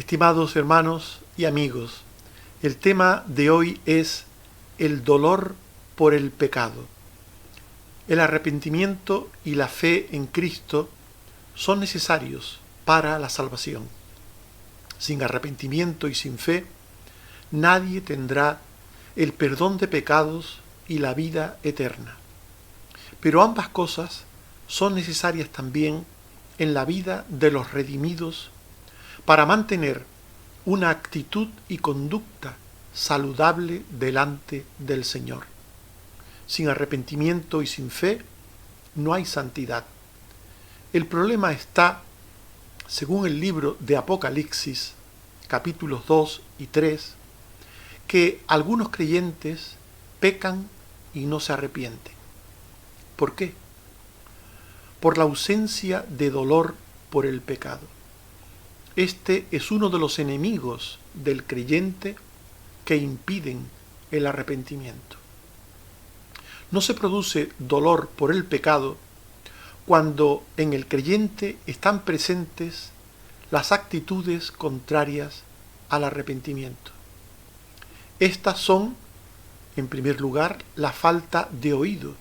Estimados hermanos y amigos, el tema de hoy es el dolor por el pecado. El arrepentimiento y la fe en Cristo son necesarios para la salvación. Sin arrepentimiento y sin fe, nadie tendrá el perdón de pecados y la vida eterna. Pero ambas cosas son necesarias también en la vida de los redimidos para mantener una actitud y conducta saludable delante del Señor. Sin arrepentimiento y sin fe no hay santidad. El problema está, según el libro de Apocalipsis, capítulos 2 y 3, que algunos creyentes pecan y no se arrepienten. ¿Por qué? Por la ausencia de dolor por el pecado. Este es uno de los enemigos del creyente que impiden el arrepentimiento. No se produce dolor por el pecado cuando en el creyente están presentes las actitudes contrarias al arrepentimiento. Estas son, en primer lugar, la falta de oído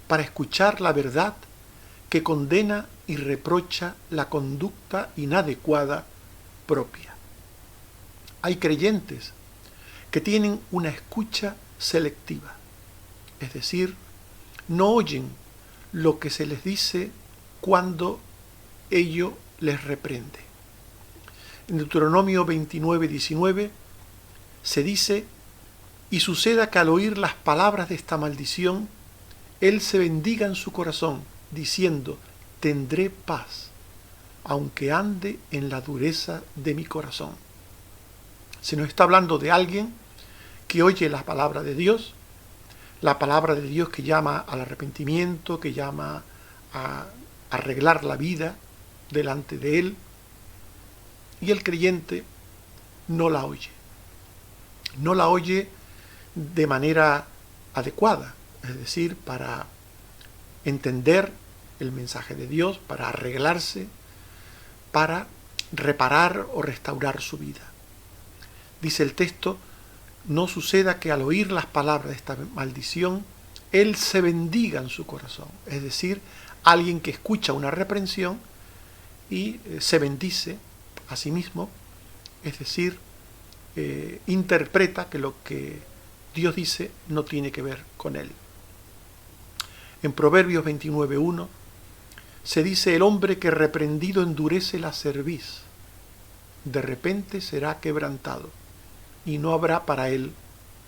para escuchar la verdad que condena y reprocha la conducta inadecuada propia. Hay creyentes que tienen una escucha selectiva, es decir, no oyen lo que se les dice cuando ello les reprende. En Deuteronomio 29:19 se dice: y suceda que al oír las palabras de esta maldición, él se bendiga en su corazón, diciendo: tendré paz, aunque ande en la dureza de mi corazón. Se nos está hablando de alguien que oye la palabra de Dios que llama al arrepentimiento, que llama a arreglar la vida delante de Él, y el creyente no la oye. No la oye de manera adecuada, es decir, para entender el mensaje de Dios, para arreglarse, para reparar o restaurar su vida. Dice el texto: no suceda que al oír las palabras de esta maldición, él se bendiga en su corazón. Es decir, alguien que escucha una reprensión y se bendice a sí mismo, es decir, interpreta que lo que Dios dice no tiene que ver con él. En Proverbios 29:1 se dice: el hombre que reprendido endurece la cerviz, de repente será quebrantado, y no habrá para él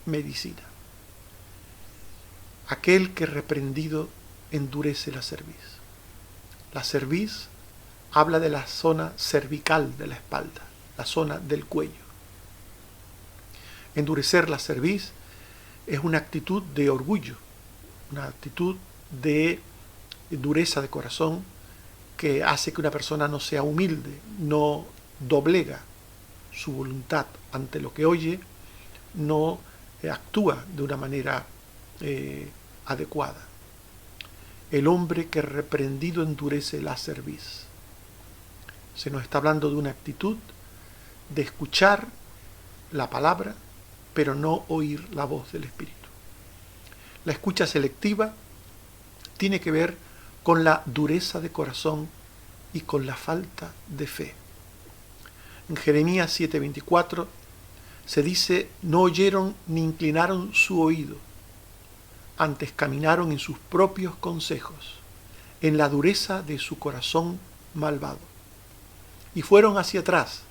medicina. Aquel que reprendido endurece la cerviz. La cerviz habla de la zona cervical de la espalda, la zona del cuello. Endurecer la cerviz es una actitud de orgullo, una actitud de dureza de corazón que hace que una persona no sea humilde, no doblega su voluntad ante lo que oye, no actúa de una manera adecuada. El hombre que reprendido endurece la cerviz. Se nos está hablando de una actitud de escuchar la palabra, pero no oír la voz del Espíritu. La escucha selectiva tiene que ver con la dureza de corazón y con la falta de fe. En Jeremías 7:24 se dice: no oyeron ni inclinaron su oído, antes caminaron en sus propios consejos, en la dureza de su corazón malvado, y fueron hacia atrás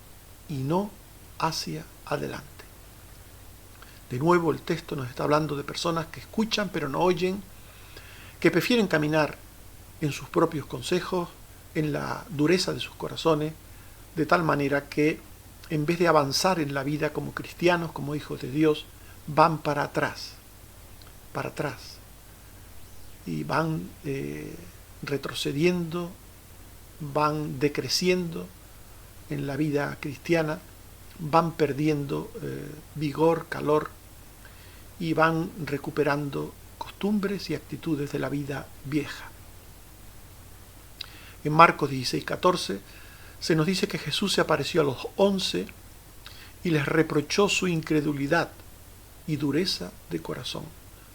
y no hacia adelante. De nuevo el texto nos está hablando de personas que escuchan pero no oyen, que prefieren caminar en sus propios consejos, en la dureza de sus corazones, de tal manera que en vez de avanzar en la vida como cristianos, como hijos de Dios, van para atrás, y van retrocediendo, van decreciendo en la vida cristiana, van perdiendo vigor, calor, y van recuperando costumbres y actitudes de la vida vieja. En Marcos 16:14 se nos dice que Jesús se apareció a los 11 y les reprochó su incredulidad y dureza de corazón,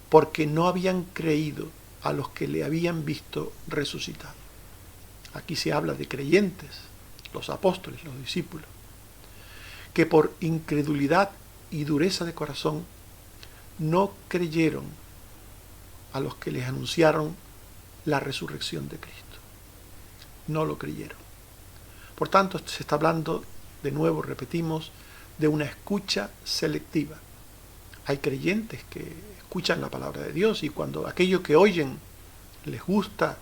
porque no habían creído a los que le habían visto resucitado. Aquí se habla de creyentes, los apóstoles, los discípulos, que por incredulidad y dureza de corazón no creyeron a los que les anunciaron la resurrección de Cristo. No lo creyeron. Por tanto, se está hablando, de nuevo repetimos, de una escucha selectiva. Hay creyentes que escuchan la palabra de Dios y cuando aquello que oyen les gusta,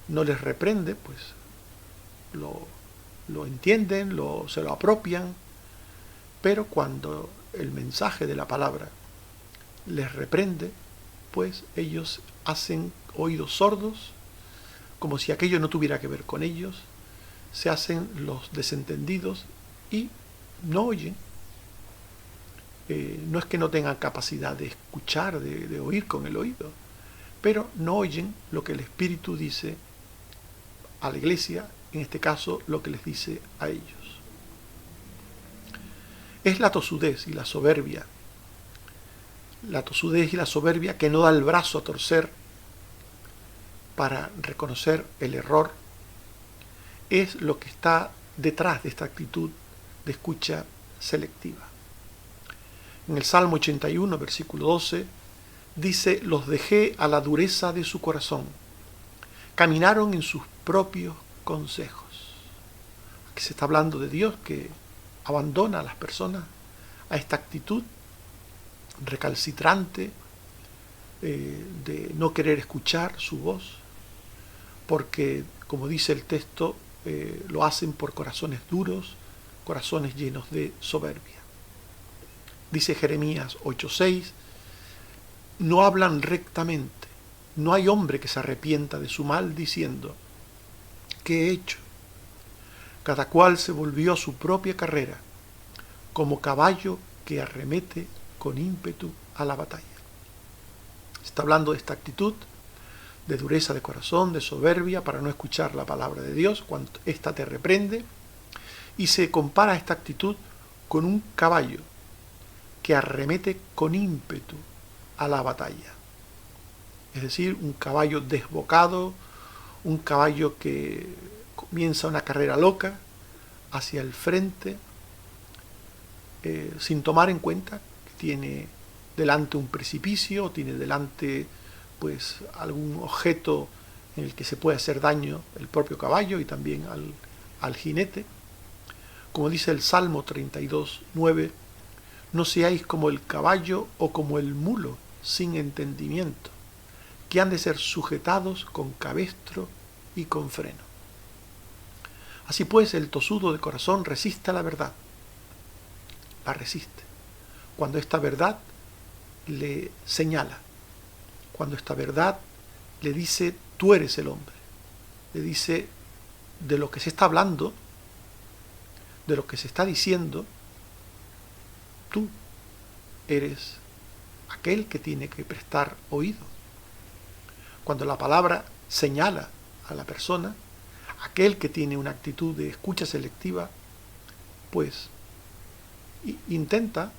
no les reprende, pues lo entienden, se lo apropian, pero cuando el mensaje de la palabra les reprende, pues ellos hacen oídos sordos, como si aquello no tuviera que ver con ellos, se hacen los desentendidos y no oyen. No es que no tengan capacidad de escuchar, de oír con el oído, pero no oyen lo que el Espíritu dice a la iglesia, en este caso lo que les dice a ellos. Es la tosudez y la soberbia que no da el brazo a torcer para reconocer el error, es lo que está detrás de esta actitud de escucha selectiva. En el Salmo 81, versículo 12, dice: los dejé a la dureza de su corazón, caminaron en sus propios consejos. Aquí se está hablando de Dios que abandona a las personas a esta actitud recalcitrante de no querer escuchar su voz, porque, como dice el texto, lo hacen por corazones duros, corazones llenos de soberbia. Dice Jeremías 8:6, no hablan rectamente, no hay hombre que se arrepienta de su mal diciendo, ¿qué he hecho? Cada cual se volvió a su propia carrera, como caballo que arremete con ímpetu a la batalla. Está hablando de esta actitud de dureza de corazón, de soberbia, para no escuchar la palabra de Dios cuando ésta te reprende, y se compara esta actitud con un caballo que arremete con ímpetu a la batalla. Es decir, un caballo desbocado, un caballo que comienza una carrera loca hacia el frente, sin tomar en cuenta que tiene delante un precipicio, tiene delante pues algún objeto en el que se puede hacer daño el propio caballo y también al jinete. Como dice el Salmo 32:9, no seáis como el caballo o como el mulo sin entendimiento, que han de ser sujetados con cabestro y con freno. Así pues, el tosudo de corazón resiste a la verdad, la resiste, cuando esta verdad le señala, cuando esta verdad le dice, tú eres el hombre, le dice de lo que se está hablando, de lo que se está diciendo, tú eres aquel que tiene que prestar oído. Cuando la palabra señala a la persona, aquel que tiene una actitud de escucha selectiva, pues intenta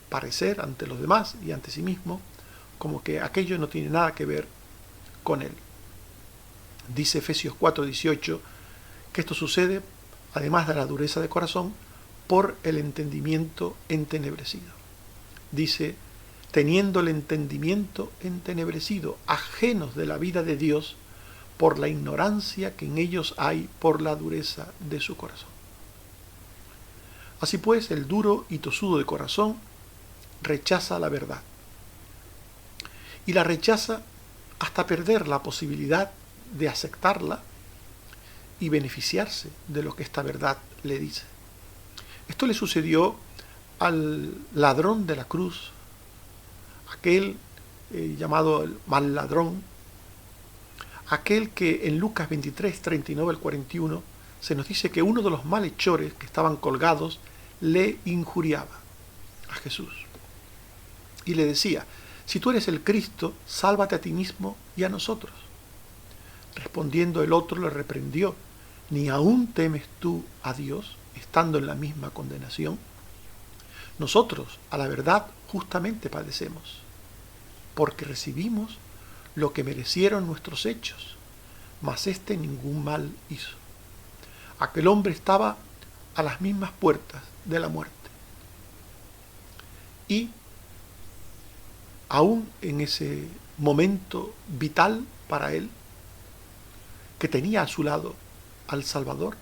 parecer ante los demás y ante sí mismo como que aquello no tiene nada que ver con él. Dice Efesios 4:18 que esto sucede, además de la dureza de corazón, por el entendimiento entenebrecido. Dice, teniendo el entendimiento entenebrecido, ajenos de la vida de Dios, por la ignorancia que en ellos hay por la dureza de su corazón. Así pues, el duro y tosudo de corazón rechaza la verdad. Y la rechaza hasta perder la posibilidad de aceptarla y beneficiarse de lo que esta verdad le dice. Esto le sucedió al ladrón de la cruz, aquel llamado el mal ladrón, aquel que en Lucas 23, 39 al 41 se nos dice que uno de los malhechores que estaban colgados le injuriaba a Jesús y le decía, si tú eres el Cristo, sálvate a ti mismo y a nosotros. Respondiendo el otro le reprendió, ¿Ni aún temes tú a Dios, estando en la misma condenación? Nosotros, a la verdad, justamente padecemos, porque recibimos lo que merecieron nuestros hechos, mas éste ningún mal hizo. Aquel hombre estaba a las mismas puertas de la muerte. Y aún en ese momento vital para él, que tenía a su lado al Salvador,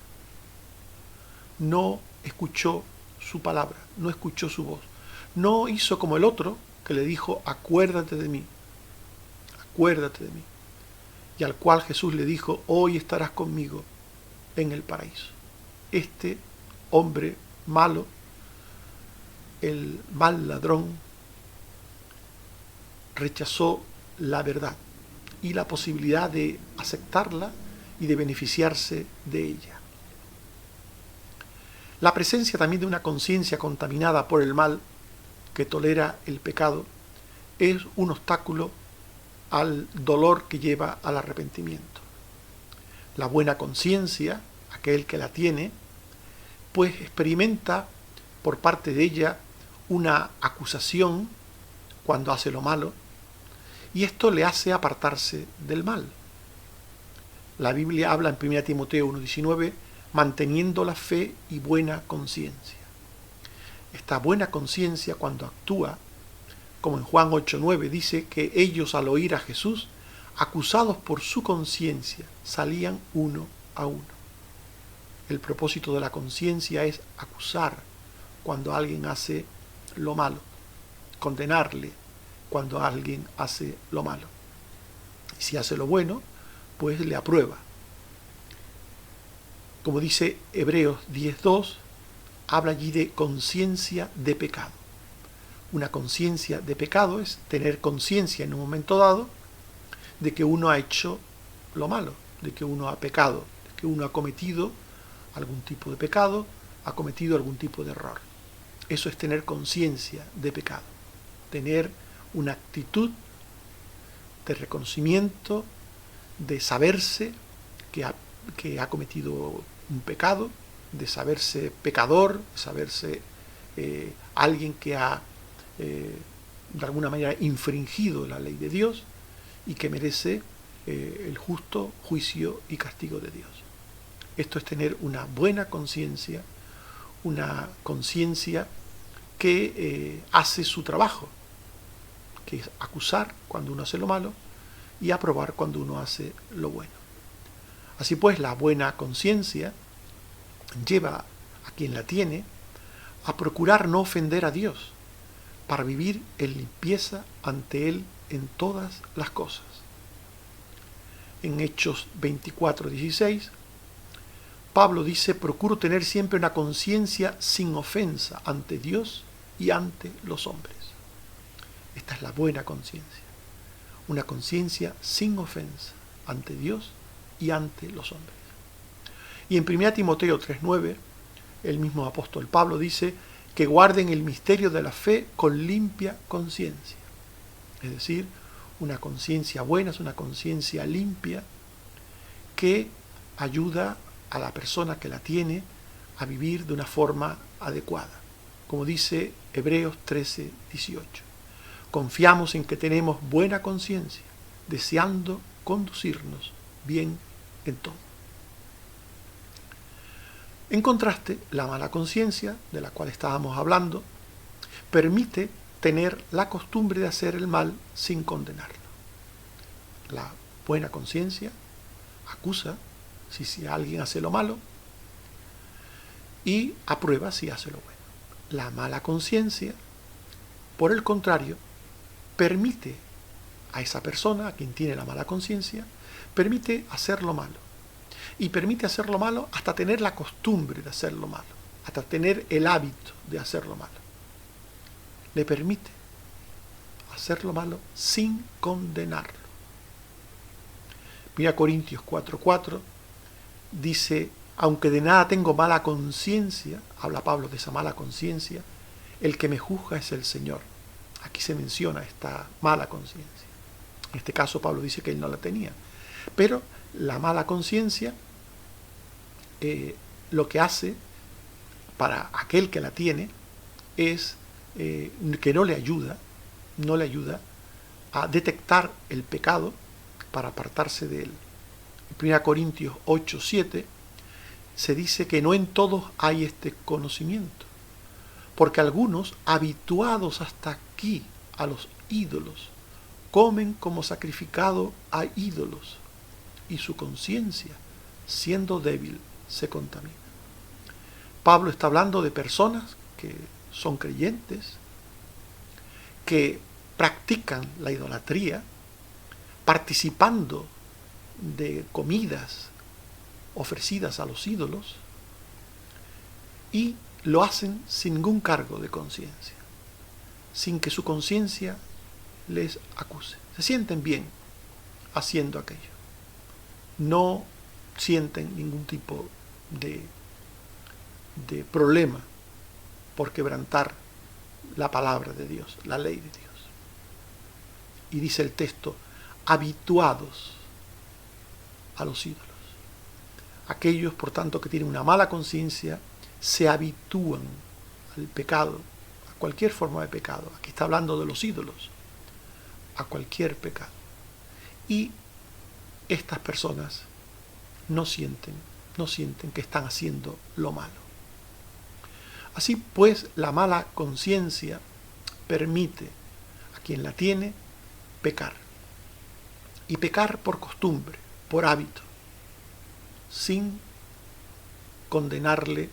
no escuchó su palabra, no escuchó su voz. No hizo como el otro que le dijo, acuérdate de mí, acuérdate de mí. Y al cual Jesús le dijo, hoy estarás conmigo en el paraíso. Este hombre malo, el mal ladrón, rechazó la verdad y la posibilidad de aceptarla y de beneficiarse de ella. La presencia también de una conciencia contaminada por el mal que tolera el pecado es un obstáculo al dolor que lleva al arrepentimiento. La buena conciencia, aquel que la tiene, pues experimenta por parte de ella una acusación cuando hace lo malo, y esto le hace apartarse del mal. La Biblia habla en 1 Timoteo 1:19, manteniendo la fe y buena conciencia. Esta buena conciencia, cuando actúa, como en Juan 8:9 dice que ellos al oír a Jesús, acusados por su conciencia, salían uno a uno. El propósito de la conciencia es acusar cuando alguien hace lo malo, condenarle cuando alguien hace lo malo. Y si hace lo bueno, pues le aprueba. Como dice Hebreos 10:2, habla allí de conciencia de pecado. Una conciencia de pecado es tener conciencia en un momento dado de que uno ha hecho lo malo, de que uno ha pecado, de que uno ha cometido algún tipo de pecado, ha cometido algún tipo de error. Eso es tener conciencia de pecado, tener una actitud de reconocimiento, de saberse que ha cometido un pecado, de saberse pecador, de saberse alguien que ha de alguna manera infringido la ley de Dios y que merece el justo juicio y castigo de Dios. Esto es tener una buena conciencia, una conciencia que hace su trabajo, que es acusar cuando uno hace lo malo y aprobar cuando uno hace lo bueno. Así pues, la buena conciencia lleva a quien la tiene a procurar no ofender a Dios, para vivir en limpieza ante Él en todas las cosas. En Hechos 24:16, Pablo dice, procuro tener siempre una conciencia sin ofensa ante Dios y ante los hombres. Esta es la buena conciencia, una conciencia sin ofensa ante Dios y ante los hombres. Y en 1 Timoteo 3:9, el mismo apóstol Pablo dice que guarden el misterio de la fe con limpia conciencia. Es decir, una conciencia buena es una conciencia limpia que ayuda a la persona que la tiene a vivir de una forma adecuada. Como dice Hebreos 13:18. Confiamos en que tenemos buena conciencia, deseando conducirnos bien en todo. En contraste, la mala conciencia, de la cual estábamos hablando, permite tener la costumbre de hacer el mal sin condenarlo. La buena conciencia acusa si alguien hace lo malo y aprueba si hace lo bueno. La mala conciencia, por el contrario, permite a esa persona, a quien tiene la mala conciencia, permite hacer lo malo. Y permite hacer lo malo hasta tener la costumbre de hacer lo malo, hasta tener el hábito de hacer lo malo. Le permite hacer lo malo sin condenarlo. 1 Corintios 4:4 dice, aunque de nada tengo mala conciencia, habla Pablo de esa mala conciencia, el que me juzga es el Señor. Aquí se menciona esta mala conciencia. En este caso Pablo dice que él no la tenía. Pero la mala conciencia lo que hace para aquel que la tiene es que no le ayuda a detectar el pecado para apartarse de él. En 1 Corintios 8:7 se dice que no en todos hay este conocimiento, porque algunos, habituados hasta aquí a los ídolos, comen como sacrificado a ídolos, y su conciencia, siendo débil, se contamina. Pablo está hablando de personas que son creyentes, que practican la idolatría, participando de comidas ofrecidas a los ídolos, y lo hacen sin ningún cargo de conciencia, sin que su conciencia les acuse. Se sienten bien haciendo aquello. No sienten ningún tipo de problema por quebrantar la palabra de Dios, la ley de Dios. Y dice el texto, habituados a los ídolos. Aquellos, por tanto, que tienen una mala conciencia, se habitúan al pecado, a cualquier forma de pecado. Aquí está hablando de los ídolos, a cualquier pecado. Y estas personas no sienten que están haciendo lo malo. Así pues, la mala conciencia permite a quien la tiene pecar. Y pecar por costumbre, por hábito, sin condenarle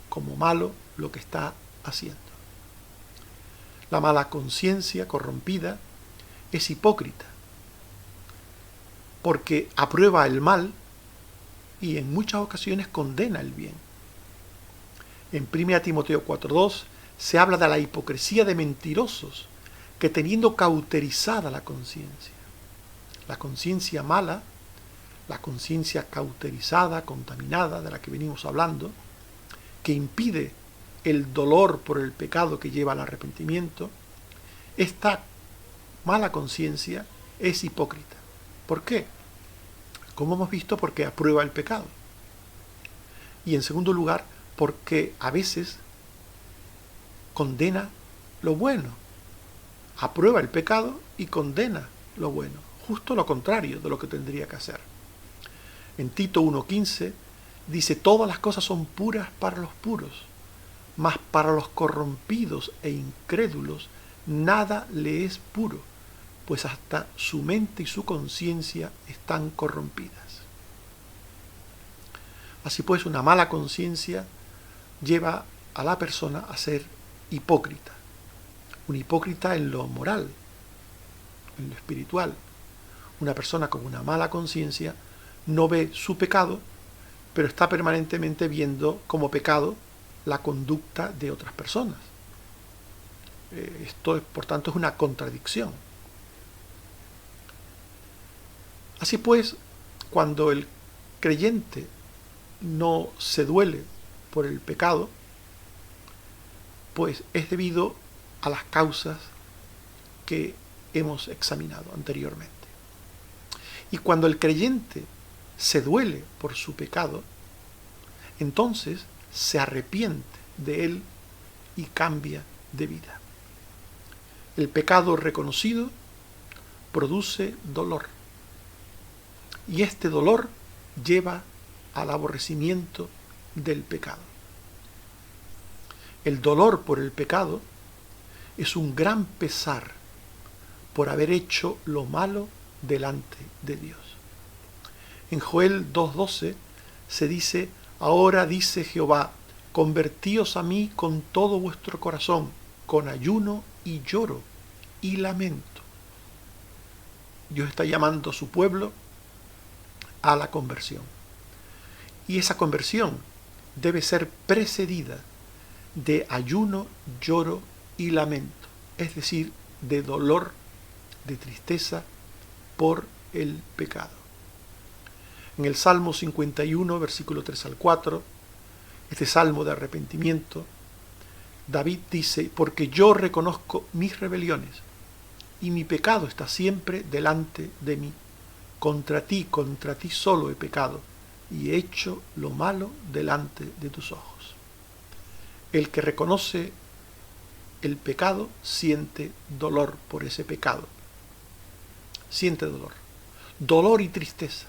como malo lo que está haciendo. La mala conciencia corrompida es hipócrita, porque aprueba el mal y en muchas ocasiones condena el bien. En 1 Timoteo 4:2 se habla de la hipocresía de mentirosos que, teniendo cauterizada la conciencia mala, la conciencia cauterizada, contaminada, de la que venimos hablando, que impide el dolor por el pecado que lleva al arrepentimiento, esta mala conciencia es hipócrita. ¿Por qué? Como hemos visto, porque aprueba el pecado. Y en segundo lugar, porque a veces condena lo bueno. Aprueba el pecado y condena lo bueno. Justo lo contrario de lo que tendría que hacer. En Tito 1:15 dice, todas las cosas son puras para los puros, mas para los corrompidos e incrédulos nada le es puro, pues hasta su mente y su conciencia están corrompidas. Así pues, una mala conciencia lleva a la persona a ser hipócrita. Un hipócrita en lo moral, en lo espiritual. Una persona con una mala conciencia no ve su pecado, pero está permanentemente viendo como pecado la conducta de otras personas. Esto, por tanto, es una contradicción. Así pues, cuando el creyente no se duele por el pecado, pues es debido a las causas que hemos examinado anteriormente. Y cuando el creyente se duele por su pecado, entonces se arrepiente de él y cambia de vida. El pecado reconocido produce dolor, y este dolor lleva al aborrecimiento del pecado. El dolor por el pecado es un gran pesar por haber hecho lo malo delante de Dios. En Joel 2:12 se dice, ahora dice Jehová, convertíos a mí con todo vuestro corazón, con ayuno y lloro y lamento. Dios está llamando a su pueblo a la conversión. Y esa conversión debe ser precedida de ayuno, lloro y lamento, es decir, de dolor, de tristeza por el pecado. En el Salmo 51, versículo 3 al 4, este salmo de arrepentimiento, David dice, porque yo reconozco mis rebeliones y mi pecado está siempre delante de mí. Contra ti solo he pecado y he hecho lo malo delante de tus ojos. El que reconoce el pecado siente dolor por ese pecado. Siente dolor. Dolor y tristeza.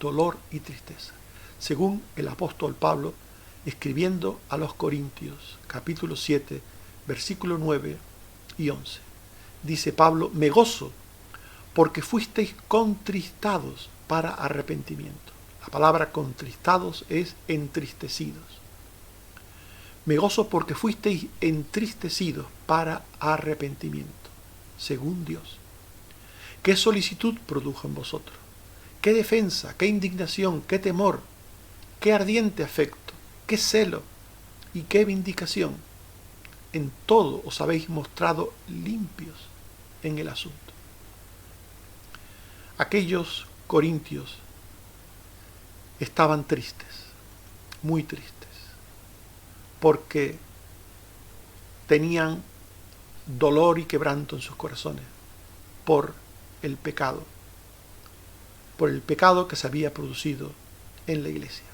Dolor y tristeza. Según el apóstol Pablo, escribiendo a los Corintios, capítulo 7, versículo 9 y 11. Dice Pablo, me gozo porque fuisteis contristados para arrepentimiento. La palabra contristados es entristecidos. Me gozo porque fuisteis entristecidos para arrepentimiento, según Dios. ¿Qué solicitud produjo en vosotros? ¿Qué defensa? ¿Qué indignación? ¿Qué temor? ¿Qué ardiente afecto? ¿Qué celo? ¿Y qué vindicación? En todo os habéis mostrado limpios en el asunto. Aquellos corintios estaban tristes, muy tristes, porque tenían dolor y quebranto en sus corazones por el pecado que se había producido en la iglesia.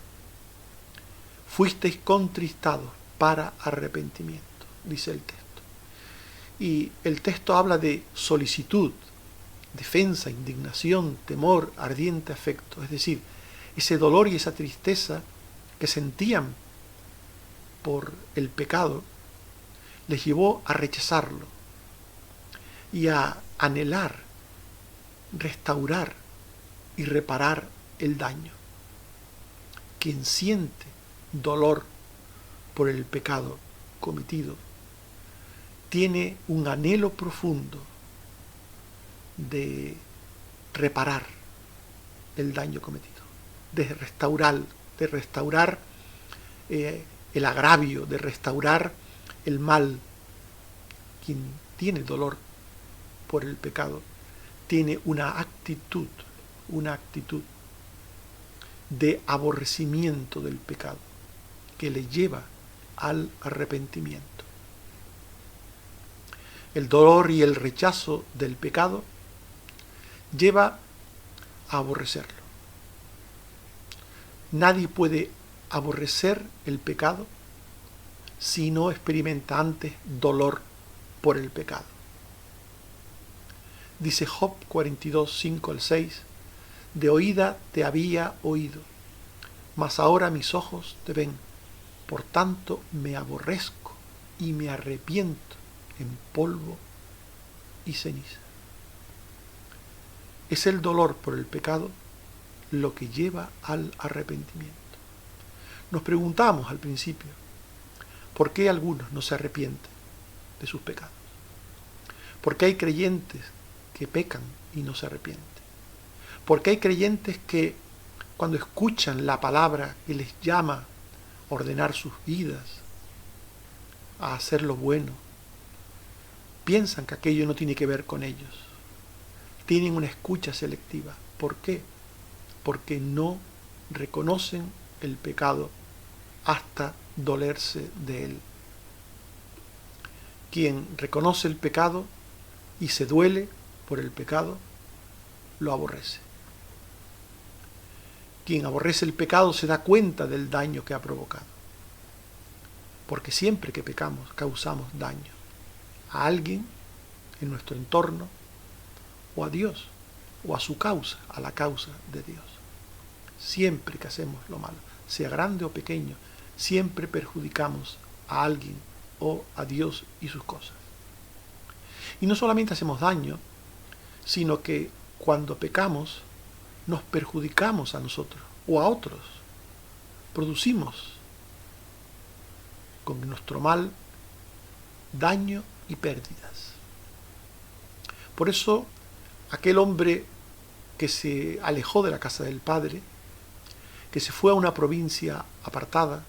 Fuisteis contristados para arrepentimiento, dice el texto. Y el texto habla de solicitud, defensa, indignación, temor, ardiente afecto. Es decir, ese dolor y esa tristeza que sentían por el pecado les llevó a rechazarlo y a anhelar, restaurar y reparar el daño. Quien siente dolor por el pecado cometido tiene un anhelo profundo de reparar el daño cometido, de restaurar el agravio, de restaurar el mal. Quien tiene dolor por el pecado tiene una actitud de aborrecimiento del pecado que le lleva al arrepentimiento. El dolor y el rechazo del pecado lleva a aborrecerlo. Nadie puede aborrecer el pecado si no experimenta antes dolor por el pecado. Dice Job 42, 5 al 6, de oída te había oído, mas ahora mis ojos te ven, por tanto me aborrezco y me arrepiento en polvo y ceniza. Es el dolor por el pecado lo que lleva al arrepentimiento. Nos preguntamos al principio, ¿por qué algunos no se arrepienten de sus pecados? ¿Por qué hay creyentes que pecan y no se arrepienten? ¿Por qué hay creyentes que cuando escuchan la palabra que les llama a ordenar sus vidas, a hacer lo bueno, piensan que aquello no tiene que ver con ellos? Tienen una escucha selectiva. ¿Por qué? Porque no reconocen el pecado hasta dolerse de él. Quien reconoce el pecado y se duele por el pecado, lo aborrece. Quien aborrece el pecado se da cuenta del daño que ha provocado. Porque siempre que pecamos causamos daño a alguien en nuestro entorno, o a Dios, o a su causa, a la causa de Dios. Siempre que hacemos lo malo, sea grande o pequeño, siempre perjudicamos a alguien o a Dios y sus cosas. Y no solamente hacemos daño, sino que cuando pecamos nos perjudicamos a nosotros o a otros. Producimos con nuestro mal daño y pérdidas. Por eso aquel hombre que se alejó de la casa del Padre, que se fue a una provincia apartada,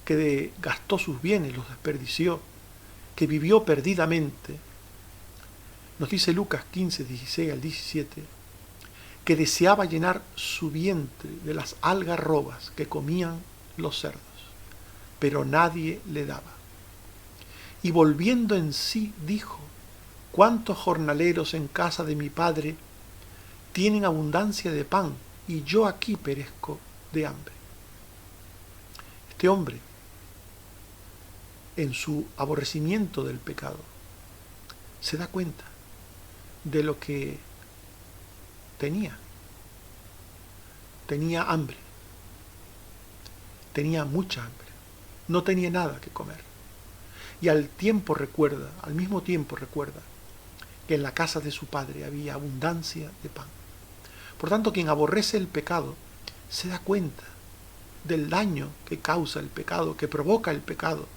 que gastó sus bienes, los desperdició, que vivió perdidamente, nos dice Lucas 15, 16 al 17, que deseaba llenar su vientre de las algarrobas que comían los cerdos, pero nadie le daba. Y volviendo en sí dijo, ¿cuántos jornaleros en casa de mi padre tienen abundancia de pan y yo aquí perezco de hambre. Este hombre, en su aborrecimiento del pecado, se da cuenta de lo que tenía. Tenía hambre, tenía mucha hambre, no tenía nada que comer. Y al mismo tiempo recuerda que en la casa de su padre había abundancia de pan. Por tanto, quien aborrece el pecado se da cuenta del daño que causa el pecado, que provoca el pecado,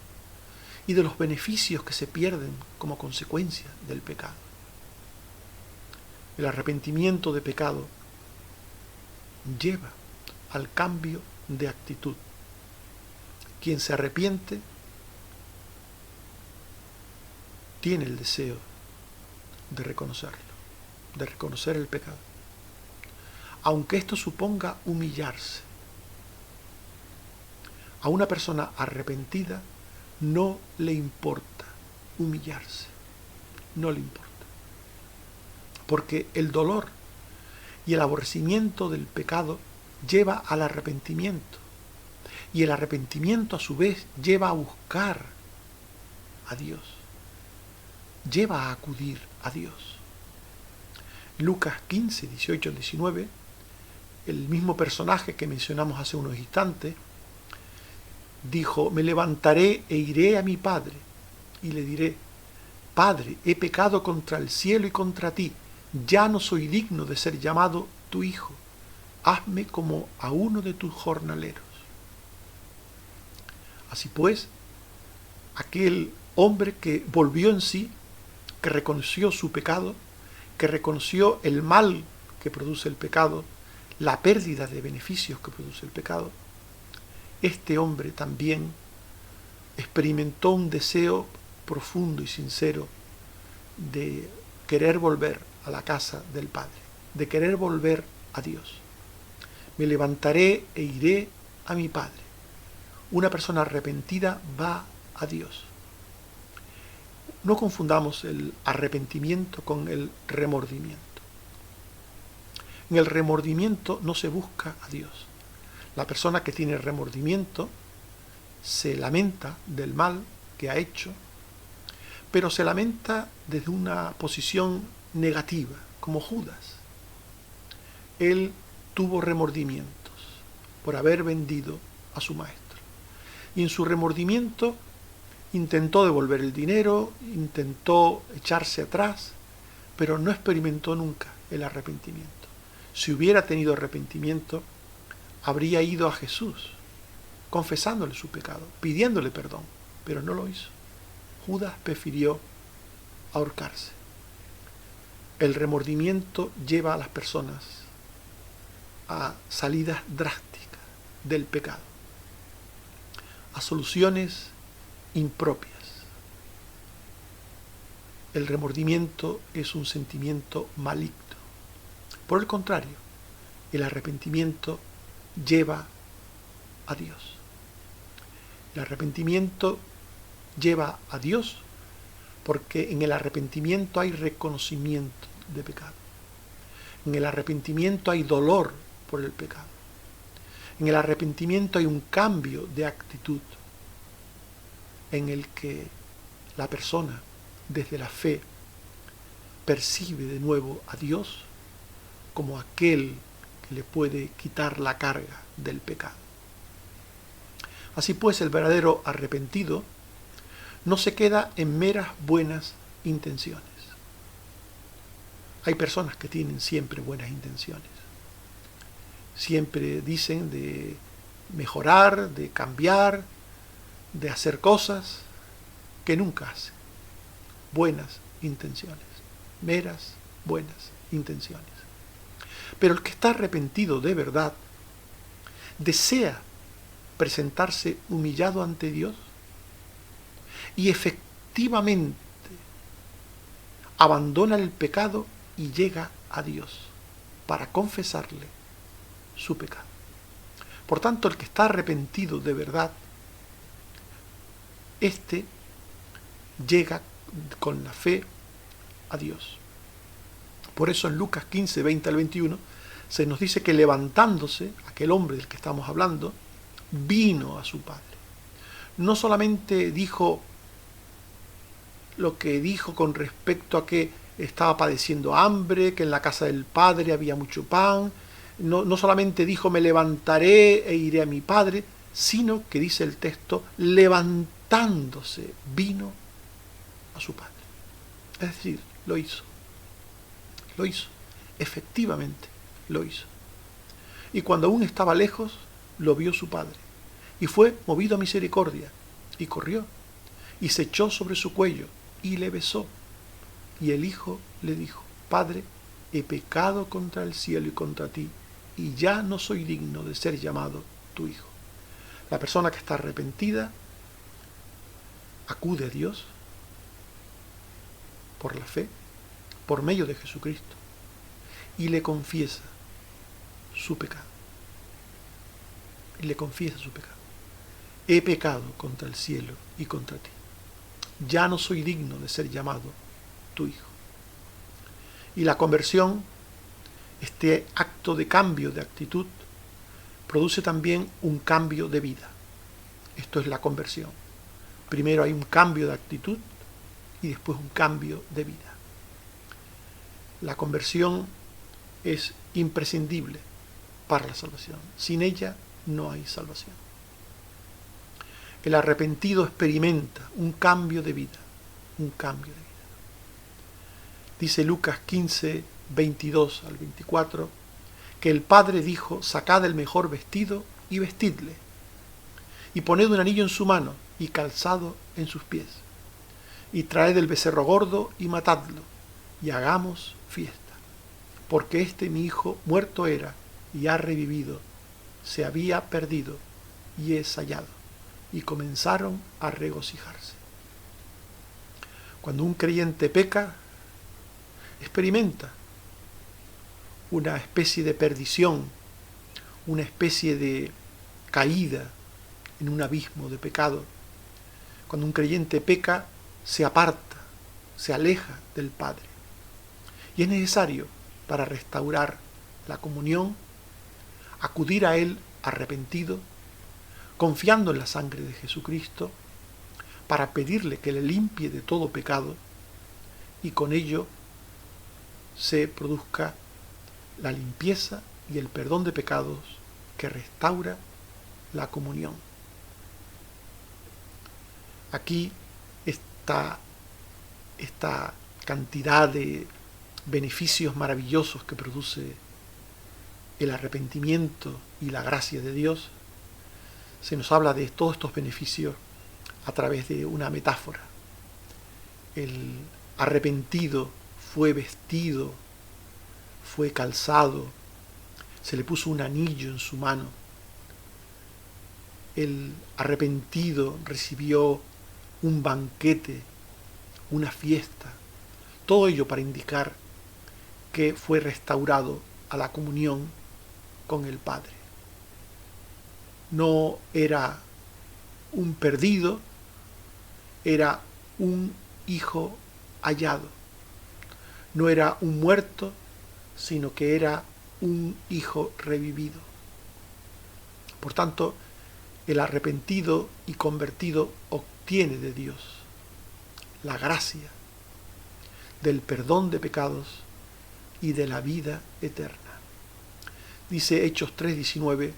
y de los beneficios que se pierden como consecuencia del pecado. El arrepentimiento de pecado lleva al cambio de actitud. Quien se arrepiente tiene el deseo de reconocerlo, de reconocer el pecado, aunque esto suponga humillarse. A una persona arrepentida no le importa humillarse, no le importa, porque el dolor y el aborrecimiento del pecado lleva al arrepentimiento, y el arrepentimiento a su vez lleva a buscar a Dios, lleva a acudir a Dios. Lucas 15, 18, 19, el mismo personaje que mencionamos hace unos instantes, dijo: me levantaré e iré a mi padre, y le diré: Padre, he pecado contra el cielo y contra ti, ya no soy digno de ser llamado tu hijo, hazme como a uno de tus jornaleros. Así pues, aquel hombre que volvió en sí, que reconoció su pecado, que reconoció el mal que produce el pecado, la pérdida de beneficios que produce el pecado, este hombre también experimentó un deseo profundo y sincero de querer volver a la casa del Padre, de querer volver a Dios. Me levantaré e iré a mi Padre. Una persona arrepentida va a Dios. No confundamos el arrepentimiento con el remordimiento. En el remordimiento no se busca a Dios. La persona que tiene remordimiento se lamenta del mal que ha hecho, pero se lamenta desde una posición negativa, como Judas. Él tuvo remordimientos por haber vendido a su maestro. Y en su remordimiento intentó devolver el dinero, intentó echarse atrás, pero no experimentó nunca el arrepentimiento. Si hubiera tenido arrepentimiento, habría ido a Jesús, confesándole su pecado, pidiéndole perdón, pero no lo hizo. Judas prefirió ahorcarse. El remordimiento lleva a las personas a salidas drásticas del pecado, a soluciones impropias. El remordimiento es un sentimiento maligno. Por el contrario, el arrepentimiento lleva a Dios. El arrepentimiento lleva a Dios porque en el arrepentimiento hay reconocimiento de pecado. En el arrepentimiento hay dolor por el pecado. En el arrepentimiento hay un cambio de actitud en el que la persona, desde la fe, percibe de nuevo a Dios como aquel que le puede quitar la carga del pecado. Así pues, el verdadero arrepentido no se queda en meras buenas intenciones. Hay personas que tienen siempre buenas intenciones. Siempre dicen de mejorar, de cambiar, de hacer cosas que nunca hacen. Buenas intenciones, meras buenas intenciones. Pero el que está arrepentido de verdad desea presentarse humillado ante Dios y efectivamente abandona el pecado y llega a Dios para confesarle su pecado. Por tanto, el que está arrepentido de verdad, este llega con la fe a Dios. Por eso en Lucas 15, 20 al 21 se nos dice que levantándose, aquel hombre del que estamos hablando, vino a su padre. No solamente dijo lo que dijo con respecto a que estaba padeciendo hambre, que en la casa del padre había mucho pan, no solamente dijo me levantaré e iré a mi padre, sino que dice el texto, levantándose vino a su padre. Es decir, lo hizo, efectivamente lo hizo. Y cuando aún estaba lejos, lo vio su padre, y fue movido a misericordia, y corrió, y se echó sobre su cuello, y le besó. Y el hijo le dijo, Padre, he pecado contra el cielo y contra ti, y ya no soy digno de ser llamado tu hijo. La persona que está arrepentida acude a Dios por la fe, por medio de Jesucristo, y le confiesa su pecado. Y le confiesa su pecado. He pecado contra el cielo y contra ti. Ya no soy digno de ser llamado tu hijo. Y la conversión, este acto de cambio de actitud, produce también un cambio de vida. Esto es la conversión. Primero hay un cambio de actitud y después un cambio de vida. La conversión es imprescindible para la salvación. Sin ella no hay salvación. El arrepentido experimenta un cambio de vida, un cambio de vida. Dice Lucas 15, 22 al 24, que el padre dijo, sacad el mejor vestido y vestidle, y poned un anillo en su mano y calzado en sus pies, y traed el becerro gordo y matadlo, y hagamos fiesta, porque este mi hijo muerto era y ha revivido, se había perdido y es hallado. Y comenzaron a regocijarse. Cuando un creyente peca, experimenta una especie de perdición, una especie de caída en un abismo de pecado. Cuando un creyente peca, se aparta, se aleja del Padre. Y es necesario, para restaurar la comunión, acudir a Él arrepentido, confiando en la sangre de Jesucristo, para pedirle que le limpie de todo pecado y con ello se produzca la limpieza y el perdón de pecados que restaura la comunión. Aquí está esta cantidad de beneficios maravillosos que produce el arrepentimiento y la gracia de Dios. Se nos habla de todos estos beneficios a través de una metáfora. El arrepentido fue vestido, fue calzado, se le puso un anillo en su mano. El arrepentido recibió un banquete, una fiesta, todo ello para indicar que fue restaurado a la comunión con el Padre. No era un perdido, era un hijo hallado. No era un muerto, sino que era un hijo revivido. Por tanto, el arrepentido y convertido obtiene de Dios la gracia del perdón de pecados y de la vida eterna. Dice Hechos 3:19,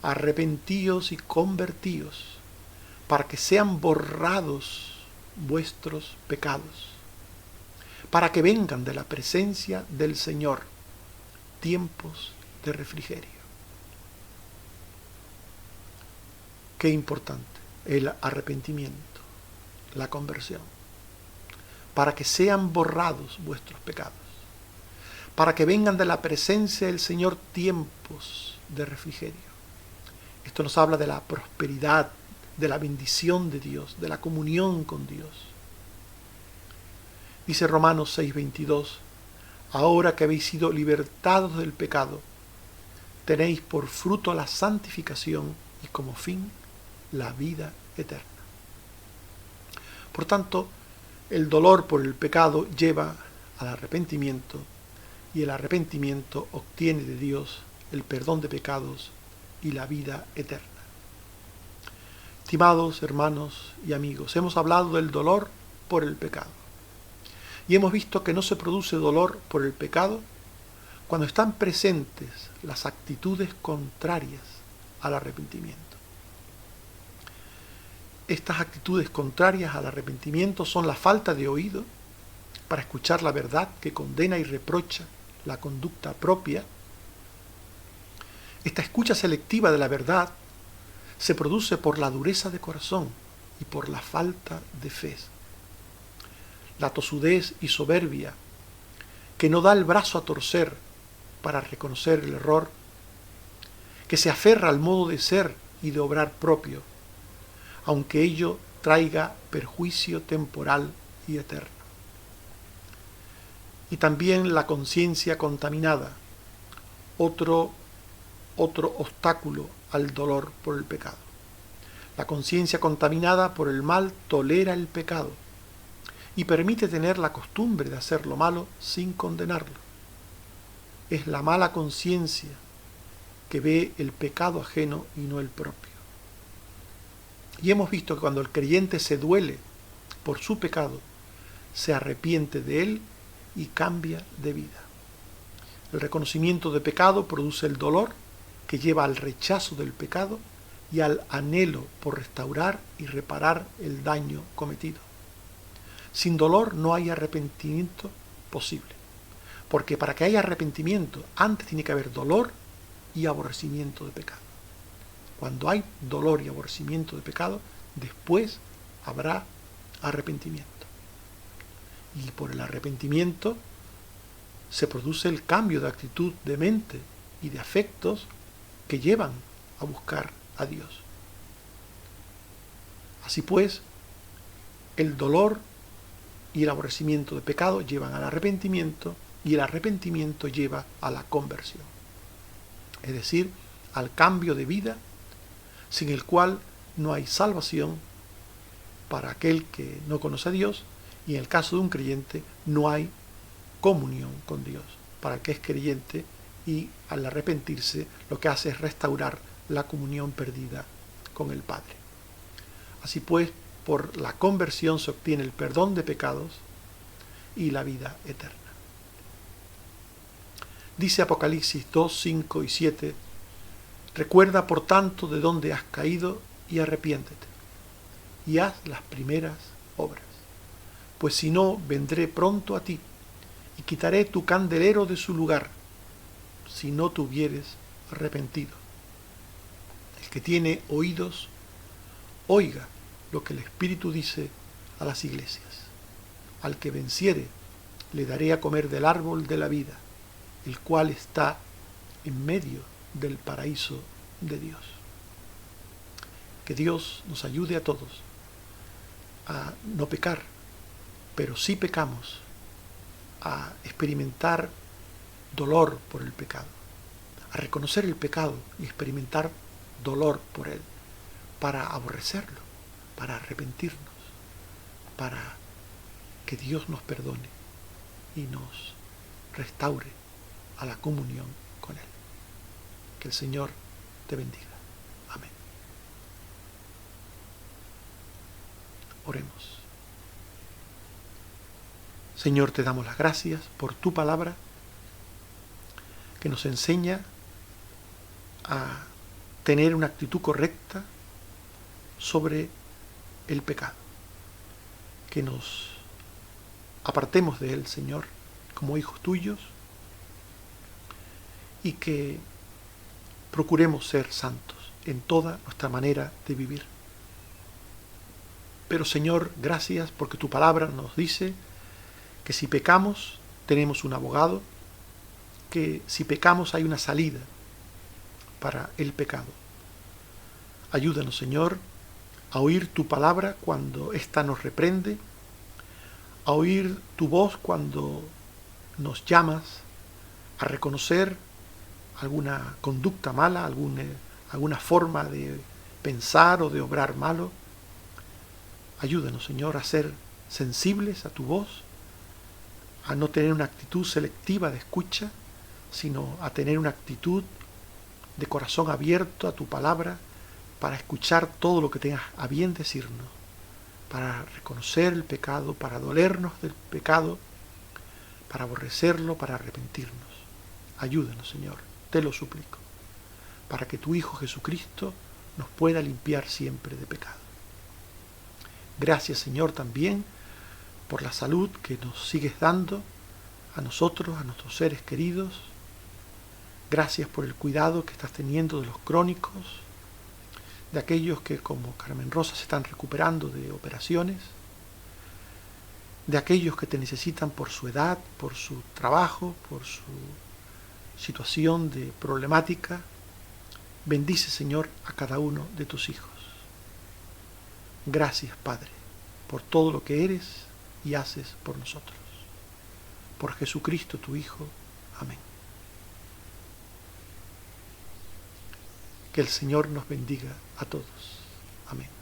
arrepentíos y convertíos, para que sean borrados vuestros pecados, para que vengan de la presencia del Señor tiempos de refrigerio. Qué importante el arrepentimiento, la conversión, para que sean borrados vuestros pecados, para que vengan de la presencia del Señor tiempos de refrigerio. Esto nos habla de la prosperidad, de la bendición de Dios, de la comunión con Dios. Dice Romanos 6:22, ahora que habéis sido libertados del pecado, tenéis por fruto la santificación y como fin la vida eterna. Por tanto, el dolor por el pecado lleva al arrepentimiento y el arrepentimiento obtiene de Dios el perdón de pecados y la vida eterna. Estimados hermanos y amigos, hemos hablado del dolor por el pecado. Y hemos visto que no se produce dolor por el pecado cuando están presentes las actitudes contrarias al arrepentimiento. Estas actitudes contrarias al arrepentimiento son la falta de oído para escuchar la verdad que condena y reprocha la conducta propia. Esta escucha selectiva de la verdad se produce por la dureza de corazón y por la falta de fe. La tosudez y soberbia que no da el brazo a torcer para reconocer el error, que se aferra al modo de ser y de obrar propio, aunque ello traiga perjuicio temporal y eterno. Y también la conciencia contaminada, otro obstáculo al dolor por el pecado. La conciencia contaminada por el mal tolera el pecado y permite tener la costumbre de hacer lo malo sin condenarlo. Es la mala conciencia que ve el pecado ajeno y no el propio. Y hemos visto que cuando el creyente se duele por su pecado, se arrepiente de él y cambia de vida. El reconocimiento de pecado produce el dolor que lleva al rechazo del pecado y al anhelo por restaurar y reparar el daño cometido. Sin dolor no hay arrepentimiento posible, porque para que haya arrepentimiento antes tiene que haber dolor y aborrecimiento de pecado. Cuando hay dolor y aborrecimiento de pecado, después habrá arrepentimiento. Y por el arrepentimiento se produce el cambio de actitud de mente y de afectos que llevan a buscar a Dios. Así pues, el dolor y el aborrecimiento de pecado llevan al arrepentimiento y el arrepentimiento lleva a la conversión. Es decir, al cambio de vida sin el cual no hay salvación para aquel que no conoce a Dios, y en el caso de un creyente no hay comunión con Dios para el que es creyente, y al arrepentirse lo que hace es restaurar la comunión perdida con el Padre. Así pues, por la conversión se obtiene el perdón de pecados y la vida eterna. Dice Apocalipsis 2, 5 y 7, recuerda por tanto de dónde has caído y arrepiéntete, y haz las primeras obras, pues si no, vendré pronto a ti y quitaré tu candelero de su lugar, si no te hubieres arrepentido. El que tiene oídos, oiga lo que el Espíritu dice a las iglesias. Al que venciere, le daré a comer del árbol de la vida, el cual está en medio del paraíso de Dios. Que Dios nos ayude a todos a no pecar, pero si pecamos, a experimentar dolor por el pecado, a reconocer el pecado y experimentar dolor por él, para aborrecerlo, para arrepentirnos, para que Dios nos perdone y nos restaure a la comunión con él. Que el Señor te bendiga. Amén. Oremos. Señor, te damos las gracias por tu palabra que nos enseña a tener una actitud correcta sobre el pecado. Que nos apartemos de él, Señor, como hijos tuyos, y que procuremos ser santos en toda nuestra manera de vivir. Pero, Señor, gracias porque tu palabra nos dice que si pecamos tenemos un abogado, que si pecamos hay una salida para el pecado. Ayúdanos, Señor, a oír tu palabra cuando ésta nos reprende, a oír tu voz cuando nos llamas a reconocer alguna conducta mala, alguna forma de pensar o de obrar malo. Ayúdanos, Señor, a ser sensibles a tu voz a no tener una actitud selectiva de escucha, sino a tener una actitud de corazón abierto a tu palabra para escuchar todo lo que tengas a bien decirnos, para reconocer el pecado, para dolernos del pecado, para aborrecerlo, para arrepentirnos. Ayúdanos, Señor, te lo suplico, para que tu Hijo Jesucristo nos pueda limpiar siempre de pecado. Gracias, Señor, también por la salud que nos sigues dando a nosotros, a nuestros seres queridos. Gracias por el cuidado que estás teniendo de los crónicos, de aquellos que como Carmen Rosa se están recuperando de operaciones, de aquellos que te necesitan por su edad, por su trabajo, por su situación de problemática. Bendice, Señor, a cada uno de tus hijos. Gracias, Padre, por todo lo que eres y haces por nosotros. Por Jesucristo, tu Hijo. Amén. Que el Señor nos bendiga a todos. Amén.